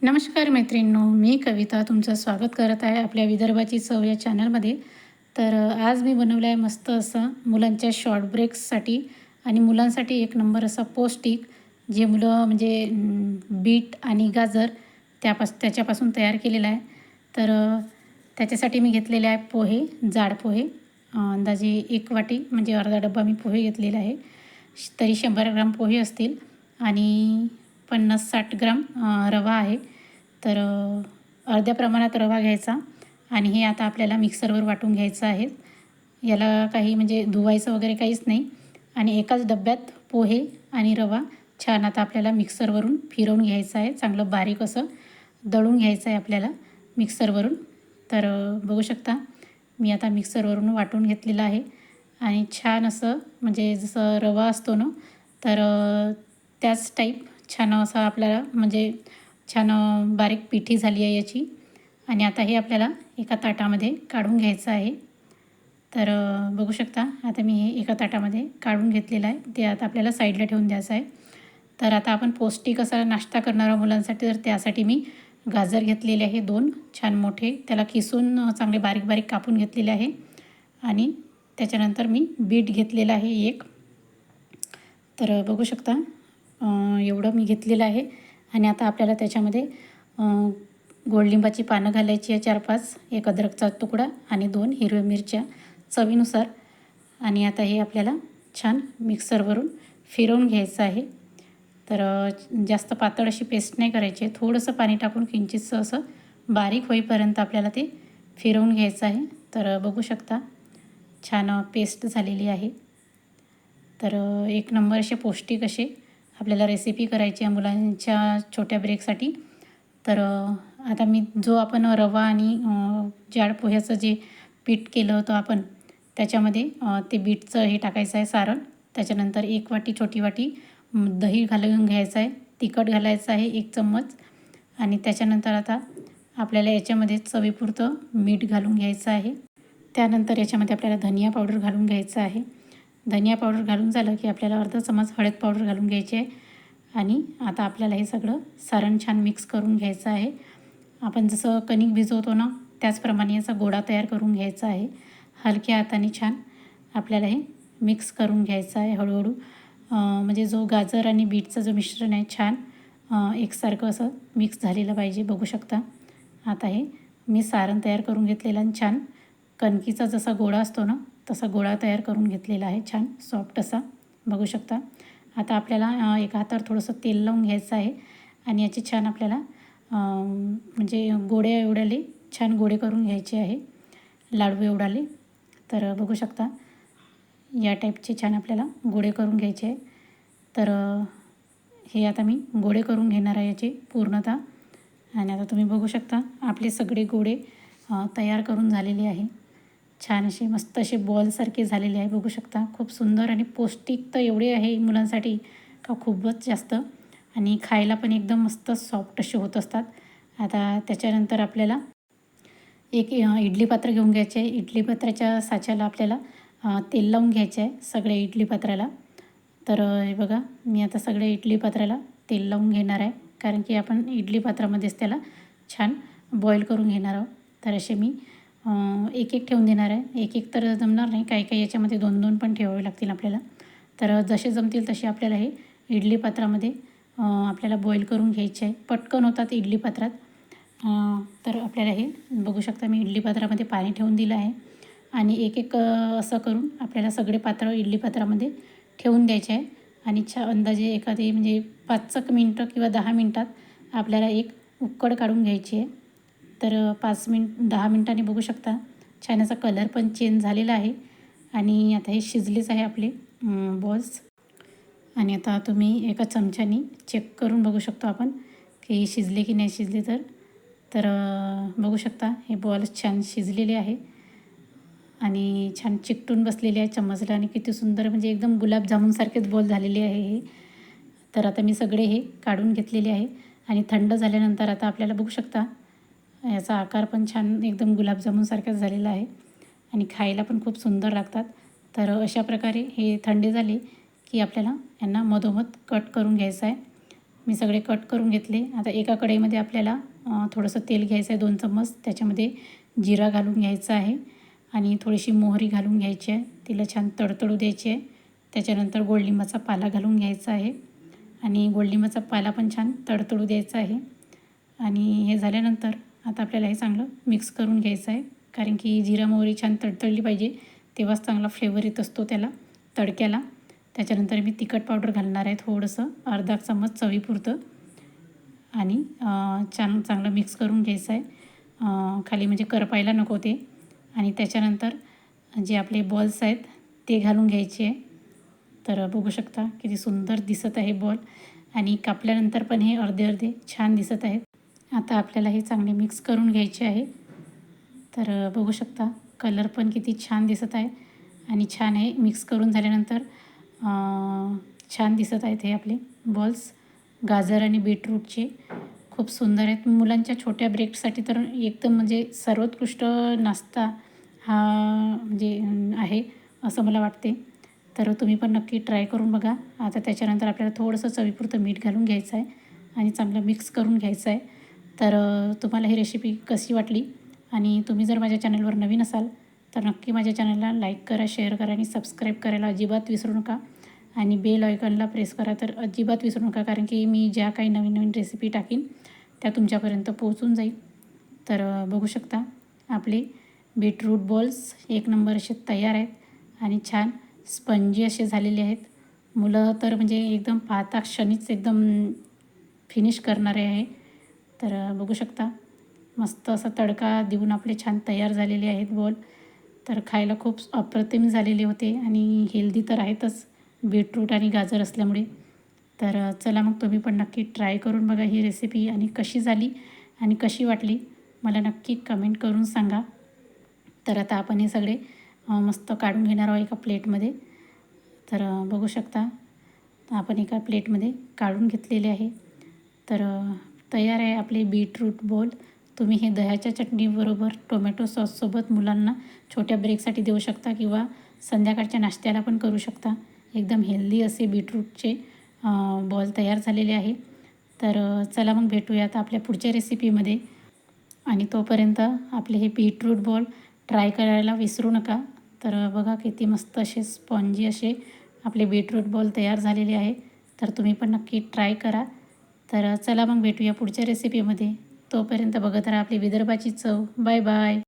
नमस्कार मैत्रिणींनो, मी कविता तुमचं स्वागत करत आहे आपल्या विदर्भाची चव या चॅनलमध्ये. आज मी बनवलं आहे मस्त असं मुलांच्या शॉर्ट ब्रेक्ससाठी आणि मुलांसाठी एक नंबर असा पौष्टिक, जे मुलं म्हणजे बीट आणि गाजर त्याच्यापासून तयार केलेलं आहे. त्याच्यासाठी मी घेतलेले आहे पोहे, जाड पोहे. अंदाजे 1 वाटी म्हणजे अर्धा डब्बा मी पोहे घेतलेला आहे. तरी 100 ग्राम पोहे असतील आणि 50-60 ग्राम रवा आहे. अर्ध्या प्रमाणात रवा घ्यायचा आणि हे आता आपल्याला मिक्सरवर वाटून घ्यायचं आहे. याला काही म्हणजे धुवायचं वगैरे काहीच नाही. आणि एकाच डब्यात पोहे आणि रवा छान आता आपल्याला मिक्सरवरून फिरवून घ्यायचं आहे. चांगलं बारीक असं दळून घ्यायचं आहे आपल्याला मिक्सरवरून. बघू शकता मी आता मिक्सरवरून वाटून घेतलेलं आहे आणि छान असं म्हणजे जसं रवा असतो ना, त्याच टाईप छान असं आपल्याला म्हणजे छान बारीक पिठी झाली आहे याची. आणि आता हे आपल्याला एका ताटामध्ये काढून घ्यायचं आहे. बघू शकता आता मी हे एका ताटामध्ये काढून घेतलेलं आहे. ते आता आपल्याला साईडला ठेवून द्यायचं आहे. आता आपण पौष्टिक असा नाश्ता करणाऱ्या मुलांसाठी त्यासाठी मी गाजर घेतलेले आहे 2 छान मोठे. त्याला किसून चांगले बारीक बारीक कापून घेतलेले आहे. आणि त्याच्यानंतर मी बीट घेतलेलं आहे 1. बघू शकता एवढं मी घेतलेलं आहे. आणि आता आपल्याला त्याच्यामध्ये गोडलिंबाची पानं घालायची आहे 4-5, एक अद्रकचा तुकडा आणि 2 हिरव्या मिरच्या चवीनुसार. आणि आता हे आपल्याला छान मिक्सरवरून फिरवून घ्यायचं आहे. जास्त पातळ अशी पेस्ट नाही करायची आहे. थोडंसं पाणी टाकून किंचितसं असं बारीक होईपर्यंत आपल्याला ते फिरवून घ्यायचं आहे. बघू शकता छान पेस्ट झालेली आहे. एक नंबर असे पौष्टिक असे आपल्याला रेसिपी करायची आहे मुलांच्या छोट्या ब्रेकसाठी. आता मी जो आपण रवा आणि जाड पोह्याचं जे पीठ केलं होतं आपण, त्याच्यामध्ये ते बीटचं हे टाकायचं आहे सारण. त्याच्यानंतर 1 वाटी छोटी वाटी दही घालून घ्यायचं आहे. तिखट घालायचं आहे 1 चम्मच. आणि त्याच्यानंतर आता आपल्याला याच्यामध्ये चवीपुरतं मीठ घालून घ्यायचं आहे. त्यानंतर याच्यामध्ये आपल्याला धनिया पावडर घालून घ्यायचं आहे. धनिया पावडर घालून झालं की आपल्याला अर्धा चमच हळद पावडर घालून घ्यायची आहे. आणि आता आपल्याला हे सगळं सारण छान मिक्स करून घ्यायचं आहे. आपण जसं कणिक भिजवतो ना, त्याचप्रमाणे याचा गोळा तयार करून घ्यायचा आहे. हलक्या हाताने छान आपल्याला हे मिक्स करून घ्यायचं आहे हळूहळू. म्हणजे जो गाजर आणि बीटचं जो मिश्रण आहे छान एकसारखं असं मिक्स झालेलं पाहिजे. बघू शकता आता हे मी सारण तयार करून घेतलेलं आणि छान कणकीचा जसा गोळा असतो ना, तसा गोळा तयार करून घेतलेला आहे छान सॉफ्ट असा. बघू शकता आता आपल्याला एका हातावर थोडंसं तेल लावून घ्यायचं आहे आणि याचे छान आपल्याला म्हणजे गोळे एवढाले छान गोळे करून घ्यायचे आहे, लाडू एवढाले. बघू शकता या टाईपचे छान आपल्याला गोळे करून घ्यायचे आहे. हे आता मी गोळे करून घेणार आहे याचे पूर्णतः. आणि आता तुम्ही बघू शकता आपले सगळे गोळे तयार करून झालेले आहे. छान असे मस्त असे बॉलसारखे झालेले आहे. बघू शकता खूप सुंदर आणि पौष्टिक तर एवढे आहे मुलांसाठी का खूपच जास्त. आणि खायला पण एकदम मस्त सॉफ्ट असे होत असतात. आता त्याच्यानंतर आपल्याला एक इडली पात्र घेऊन घ्यायचे आहे. इडली पात्राच्या साच्याला आपल्याला तेल लावून घ्यायचे आहे सगळ्या इडली पात्राला. हे बघा मी आता सगळ्या इडली पात्राला तेल लावून घेणार आहे, कारण की आपण इडली पात्रामध्येच त्याला छान बॉईल करून घेणार आहोत. असे मी एक एक ठेवून देणार आहे. एक एक तर जमणार नाही, काही काही याच्यामध्ये 2-2 पण ठेवावे लागतील आपल्याला. जसे जमतील तसे आपल्याला हे इडली पात्रामध्ये आपल्याला बॉईल करून घ्यायचे आहे. पटकन होतात इडली पात्रात. आपल्याला हे बघू शकता मी इडली पात्रामध्ये पाणी ठेवून दिलं आहे आणि एक एक असं करून आपल्याला सगळे पात्र इडली पात्रामध्ये ठेवून द्यायचे आहे. आणि अंदाजे एखादी म्हणजे 5 मिनटं किंवा 10 मिनटात आपल्याला एक उकड काढून घ्यायची आहे. 10 मिनटांनी बघू शकता छान असा कलर पण चेंज झालेला आहे. आणि आता हे शिजलेच आहे आपले बॉल्स. आणि आता तुम्ही एका चमच्यानी चेक करून बघू शकतो आपण की शिजले की नाही शिजले. बघू शकता हे बॉल्स छान शिजलेले आहे आणि छान चिकटून बसलेले आहे चम्मचला. आणि किती सुंदर म्हणजे एकदम गुलाबजामुनसारखेच बॉल झालेले आहे हे. आता मी सगळे हे काढून घेतलेले आहे. आणि थंड झाल्यानंतर आता आपल्याला बघू शकता याचा आकार पण छान एकदम गुलाबजामुनसारखाच झालेला आहे आणि खायला पण खूप सुंदर लागतात. अशा प्रकारे हे थंडे झाले की आपल्याला यांना मधोमध कट करून घ्यायचं आहे. मी सगळे कट करून घेतले. आता एका कढईमध्ये आपल्याला थोडंसं तेल घ्यायचं आहे 2 चम्मच. त्याच्यामध्ये जिरा घालून घ्यायचा आहे आणि थोडीशी मोहरी घालून घ्यायची आहे. तिला छान तडतडू द्यायची आहे. त्याच्यानंतर गोडलिंबाचा पाला घालून घ्यायचा आहे आणि गोडलिंबाचा पाला पण छान तडतडू द्यायचा आहे. आणि हे झाल्यानंतर आता आपल्याला हे चांगलं मिक्स करून घ्यायचं आहे, कारण की जिरा मोहरी छान तडतडली पाहिजे, तेव्हाच चांगला फ्लेवर येत असतो त्याला तडक्याला. त्याच्यानंतर मी तिखट पावडर घालणार आहे थोडंसं, अर्धा चम्मच चवीपुरतं. आणि छान चांगलं मिक्स करून घ्यायचं आहे, खाली म्हणजे करपायला नको ते. आणि त्याच्यानंतर जे आपले बॉल्स आहेत ते घालून घ्यायचे आहे. तर बघू शकता किती सुंदर दिसत आहे बॉल, आणि कापल्यानंतर पण हे अर्धे अर्धे छान दिसत आहेत. आता आपल्याला हे चांगले मिक्स करून घ्यायचे आहे. तर बघू शकता कलर पण किती छान दिसत आहे आणि छान आहे. मिक्स करून झाल्यानंतर छान दिसत आहेत हे आपले बॉल्स. गाजर आणि बीटरूटचे खूप सुंदर आहेत. मुलांच्या छोट्या ब्रेकसाठी तर एकदम म्हणजे सर्वोत्कृष्ट नाश्ता हा म्हणजे आहे असं मला वाटते. तर तुम्ही पण नक्की ट्राय करून बघा. आता त्याच्यानंतर आपल्याला थोडंसं चवीपुरतं मीठ घालून घ्यायचं आहे आणि चांगलं मिक्स करून घ्यायचं आहे. तर तुम्हाला ही रेसिपी कशी वाटली, आणि तुम्ही जर माझ्या चॅनलवर नवीन असाल तर नक्की माझ्या चॅनलला लाईक करा, शेअर करा आणि सबस्क्राईब करायला अजिबात विसरू नका. आणि बेल आयकॉनला प्रेस करा तर अजिबात विसरू नका, कारण की मी ज्या काही नवीन नवीन रेसिपी टाकीन त्या तुमच्यापर्यंत पोहोचून जाईल. तर बघू शकता आपले बीटरूट बॉल्स एक नंबर असे तयार आहेत आणि छान स्पंजी असे झालेले आहेत. मुलं तर म्हणजे एकदम पाहता क्षणीच एकदम फिनिश करणारे आहे. तर बघू शकता मस्त असा तडका देऊन आपले छान तयार झालेले आहेत बॉल. तर खायला खूप अप्रतिम झालेले होते आणि हेल्दी तर आहेतच बीटरूट आणि गाजर असल्यामुळे. तर चला मग तुम्ही पण नक्की ट्राय करून बघा ही रेसिपी, आणि कशी झाली आणि कशी वाटली मला नक्की कमेंट करून सांगा. तर आता आपण हे सगळे मस्त काढून घेणार आहोत एका प्लेटमध्ये. तर बघू शकता आपण एका प्लेटमध्ये काढून घेतलेले आहे. तर तयार आहे आपले बीटरूट बॉल. तुम्ही हे दह्याच्या चटणीबरोबर टोमॅटो सॉससोबत मुलांना छोट्या ब्रेकसाठी देऊ शकता किंवा संध्याकाळच्या नाश्त्याला पण करू शकता. एकदम हेल्दी असे बीटरूटचे बॉल तयार झालेले आहे. तर चला मग भेटूयात आपल्या पुढच्या रेसिपीमध्ये, आणि तोपर्यंत आपले हे बीटरूट बॉल ट्राय करायला विसरू नका. तर बघा किती मस्त असे स्पॉन्जी असे आपले बीटरूट बॉल तयार झालेले आहे. तर तुम्ही पण नक्की ट्राय करा. तर चला मग भेटूया पुढच्या रेसिपीमध्ये. तोपर्यंत बघत राहा आपली विदर्भाची चव. Bye bye.